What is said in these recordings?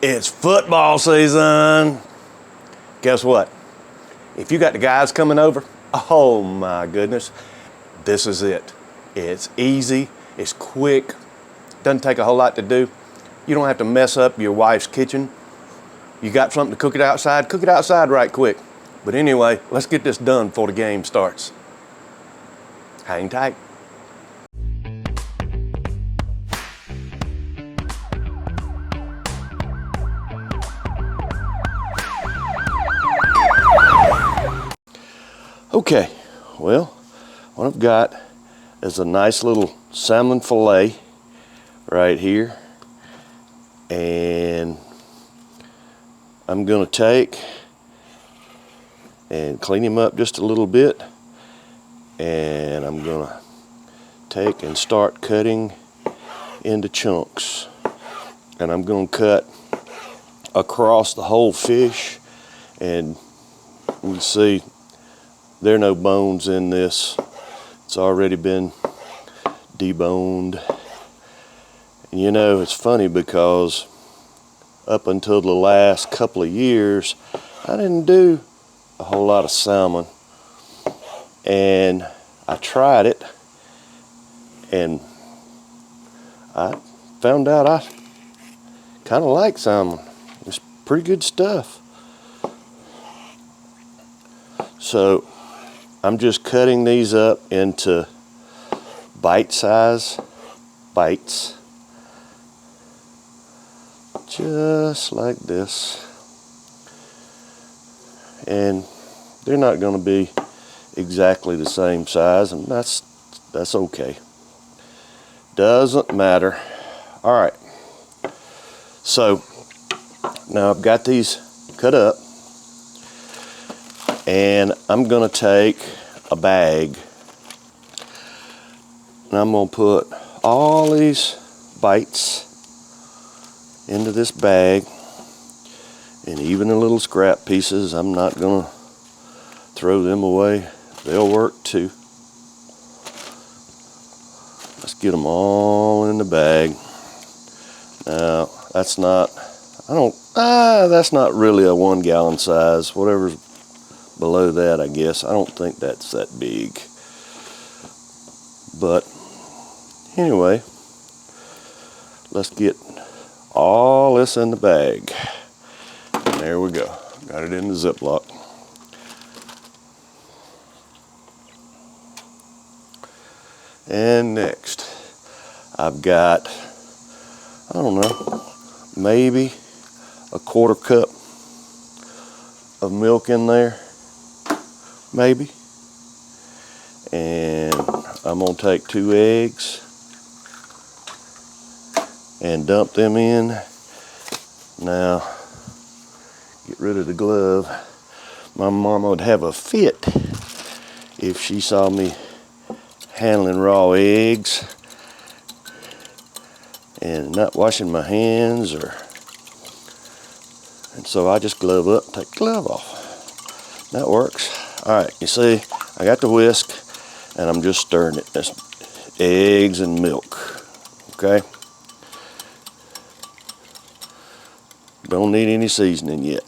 It's football season. Guess what? If you got the guys coming over, oh my goodness, this is it. It's easy, it's quick, doesn't take a whole lot to do. You don't have to mess up your wife's kitchen. You got something to cook it outside right quick. But anyway, let's get this done before the game starts. Hang tight. Okay, well, what I've got is a nice little salmon fillet right here, and I'm gonna take and clean him up just a little bit, and I'm gonna take and start cutting into chunks, and I'm gonna cut across the whole fish, and you can see there are no bones in this. It's already been deboned. And you know, it's funny because up until the last couple of years, I didn't do a whole lot of salmon. And I tried it, and I found out I kind of like salmon. It's pretty good stuff. So I'm just cutting these up into bite-size bites, just like this. And they're not going to be exactly the same size, and that's okay. Doesn't matter. All right. So now I've got these cut up, and I'm gonna take a bag, and I'm gonna put all these bites into this bag, and even the little scrap pieces, I'm not gonna throw them away. They'll work too. Let's get them all in the bag. Now, that's not really a 1 gallon size. Whatever's below that, I guess. I don't think that's that big. But anyway, let's get all this in the bag. And there we go. Got it in the Ziploc. And next, I've got, I don't know, maybe a 1/4 cup of milk in there. Maybe. And I'm gonna take 2 eggs and dump them in. Now, get rid of the glove. My mama would have a fit if she saw me handling raw eggs and not washing my hands, and so I just glove up, take the glove off. That works. All right, you see, I got the whisk, and I'm just stirring it. That's eggs and milk, okay? Don't need any seasoning yet.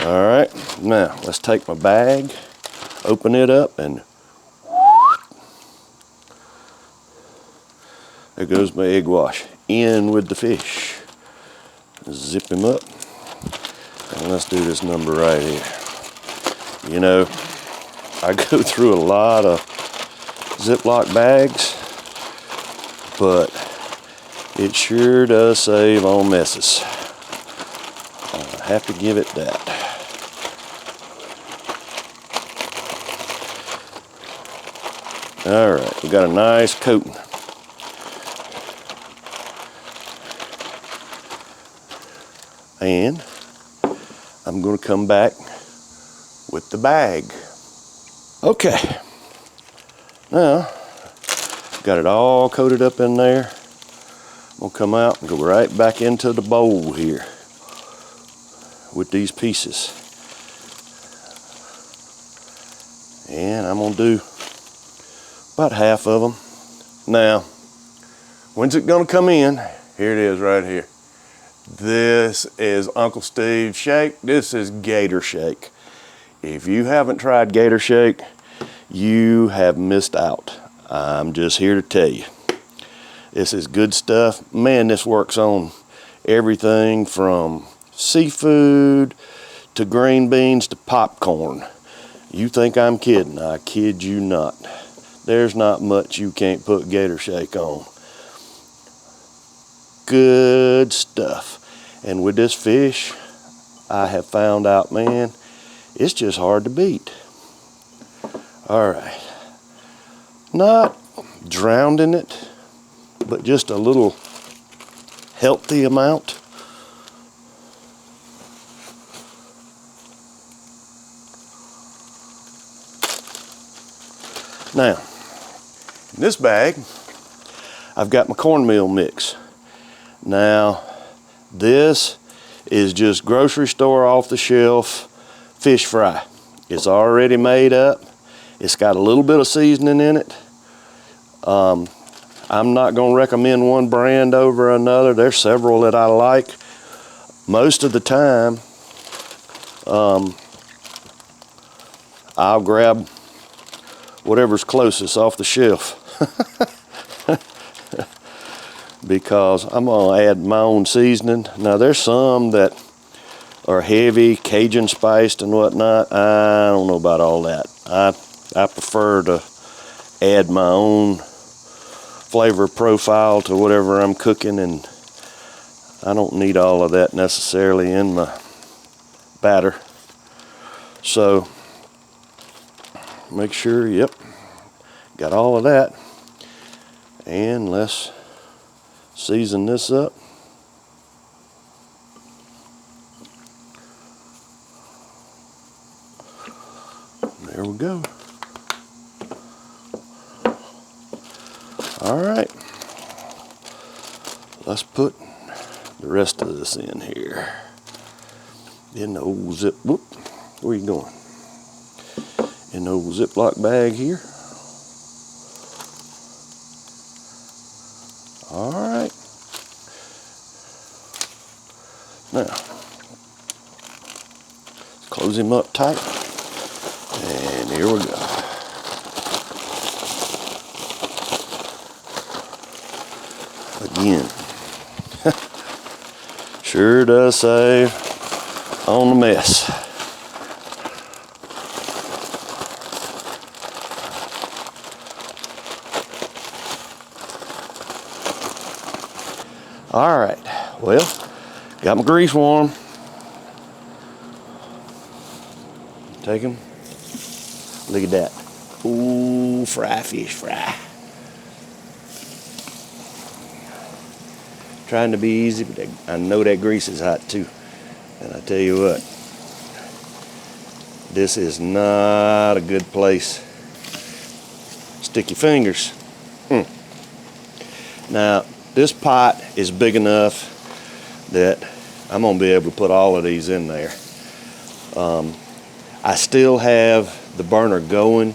All right, now let's take my bag, open it up, and there goes my egg wash in with the fish. Zip him up, and let's do this number right here. You know, I go through a lot of Ziploc bags, but it sure does save on messes. I have to give it that. All right, we got a nice coating. And I'm going to come back with the bag. Okay, now got it all coated up in there. I'm going to come out and go right back into the bowl here with these pieces. And I'm going to do about half of them. Now, When's it gonna come in? Here it is right here. This is Uncle Steve's shake. This is Gator Shake. If you haven't tried Gator Shake, you have missed out. I'm just here to tell you. This is good stuff. Man, this works on everything from seafood to green beans to popcorn. You think I'm kidding? I kid you not. There's not much you can't put Gator Shake on. Good stuff. And with this fish, I have found out, man, it's just hard to beat. All right. Not drowned in it, but just a little healthy amount. Now, in this bag, I've got my cornmeal mix. Now, this is just grocery store off the shelf fish fry. It's already made up. It's got a little bit of seasoning in it. I'm not going to recommend one brand over another. There's several that I like. Most of the time, I'll grab whatever's closest off the shelf. Because I'm going to add my own seasoning. Now there's some that are heavy, Cajun spiced and whatnot. I don't know about all that. I prefer to add my own flavor profile to whatever I'm cooking, and I don't need all of that necessarily in my batter. So make sure, yep, got all of that. And let's season this up. There we go. All right. Let's put the rest of this in here. In the old zip, whoop, where you going? In the old Ziploc bag here. All right. Now, close him up tight. And here we go. Again. Sure does save on the mess. All right, well, got my grease warm. Take him. Look at that. Ooh, fry fish fry. Trying to be easy, but I know that grease is hot too. And I tell you what, this is not a good place. Stick your fingers. Now, this pot is big enough that I'm gonna be able to put all of these in there. I still have the burner going,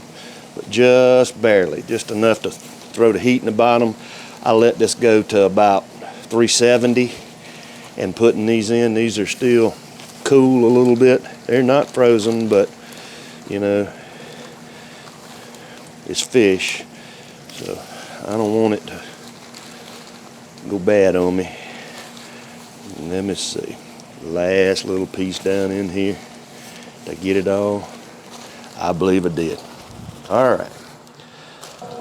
but just barely, just enough to throw the heat in the bottom. I let this go to about 370 and putting these in. These are still cool a little bit. They're not frozen, but you know, it's fish, so I don't want it to go bad on me. Let me see, last little piece down in here. Did I get it all? I believe I did. All right,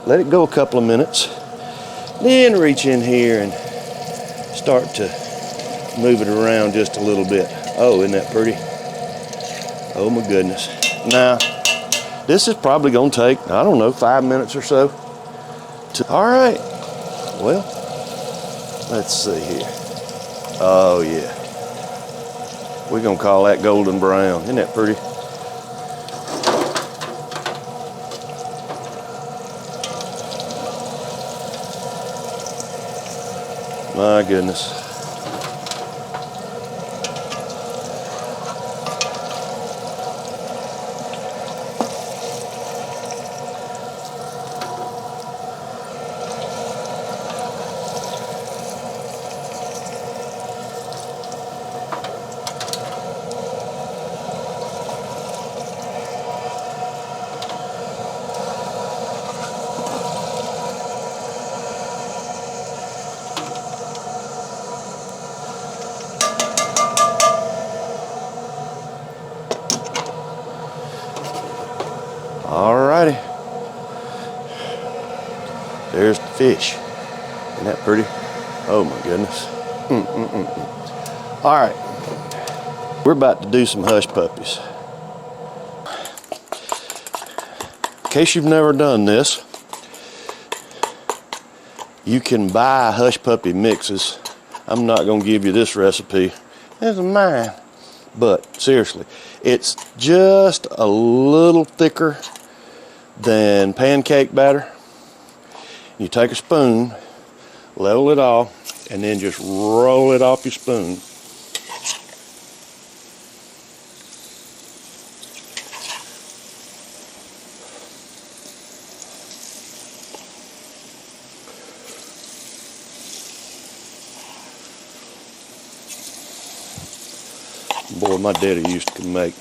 let it go a couple of minutes, then reach in here and start to move it around just a little bit. Oh, isn't that pretty? Oh my goodness. Now, this is probably gonna take, I don't know, 5 minutes or so. All right, well, let's see here. Oh yeah. We're gonna call that golden brown. Isn't that pretty? My goodness. fish. Isn't that pretty? Oh my goodness. All right, we're about to do some hush puppies. In case you've never done this, you can buy hush puppy mixes. I'm not gonna give you this recipe. This is mine. But seriously, it's just a little thicker than pancake batter. You take a spoon, level it off, and then just roll it off your spoon. Boy, my daddy used to make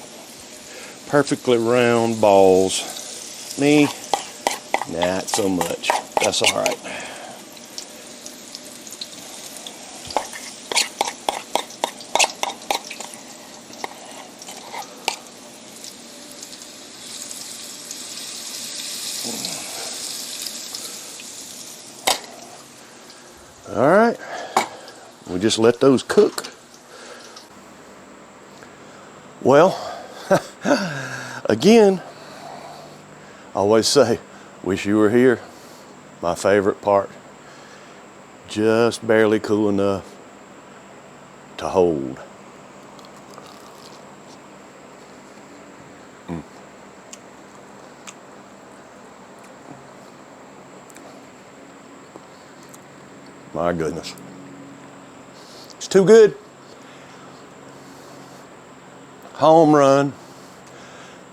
perfectly round balls. Me, not so much. That's all right. All right, we just let those cook. Well, again, I always say, wish you were here. My favorite part, just barely cool enough to hold. My goodness. It's too good. Home run,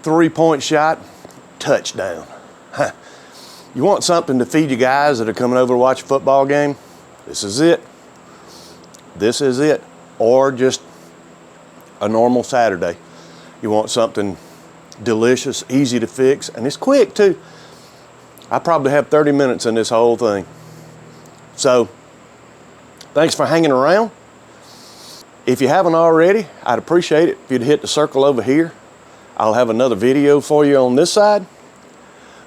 3-point shot, touchdown. You want something to feed you guys that are coming over to watch a football game? This is it. This is it. Or just a normal Saturday. You want something delicious, easy to fix, and it's quick too. I probably have 30 minutes in this whole thing. So, thanks for hanging around. If you haven't already, I'd appreciate it if you'd hit the circle over here. I'll have another video for you on this side.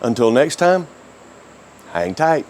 Until next time, hang tight.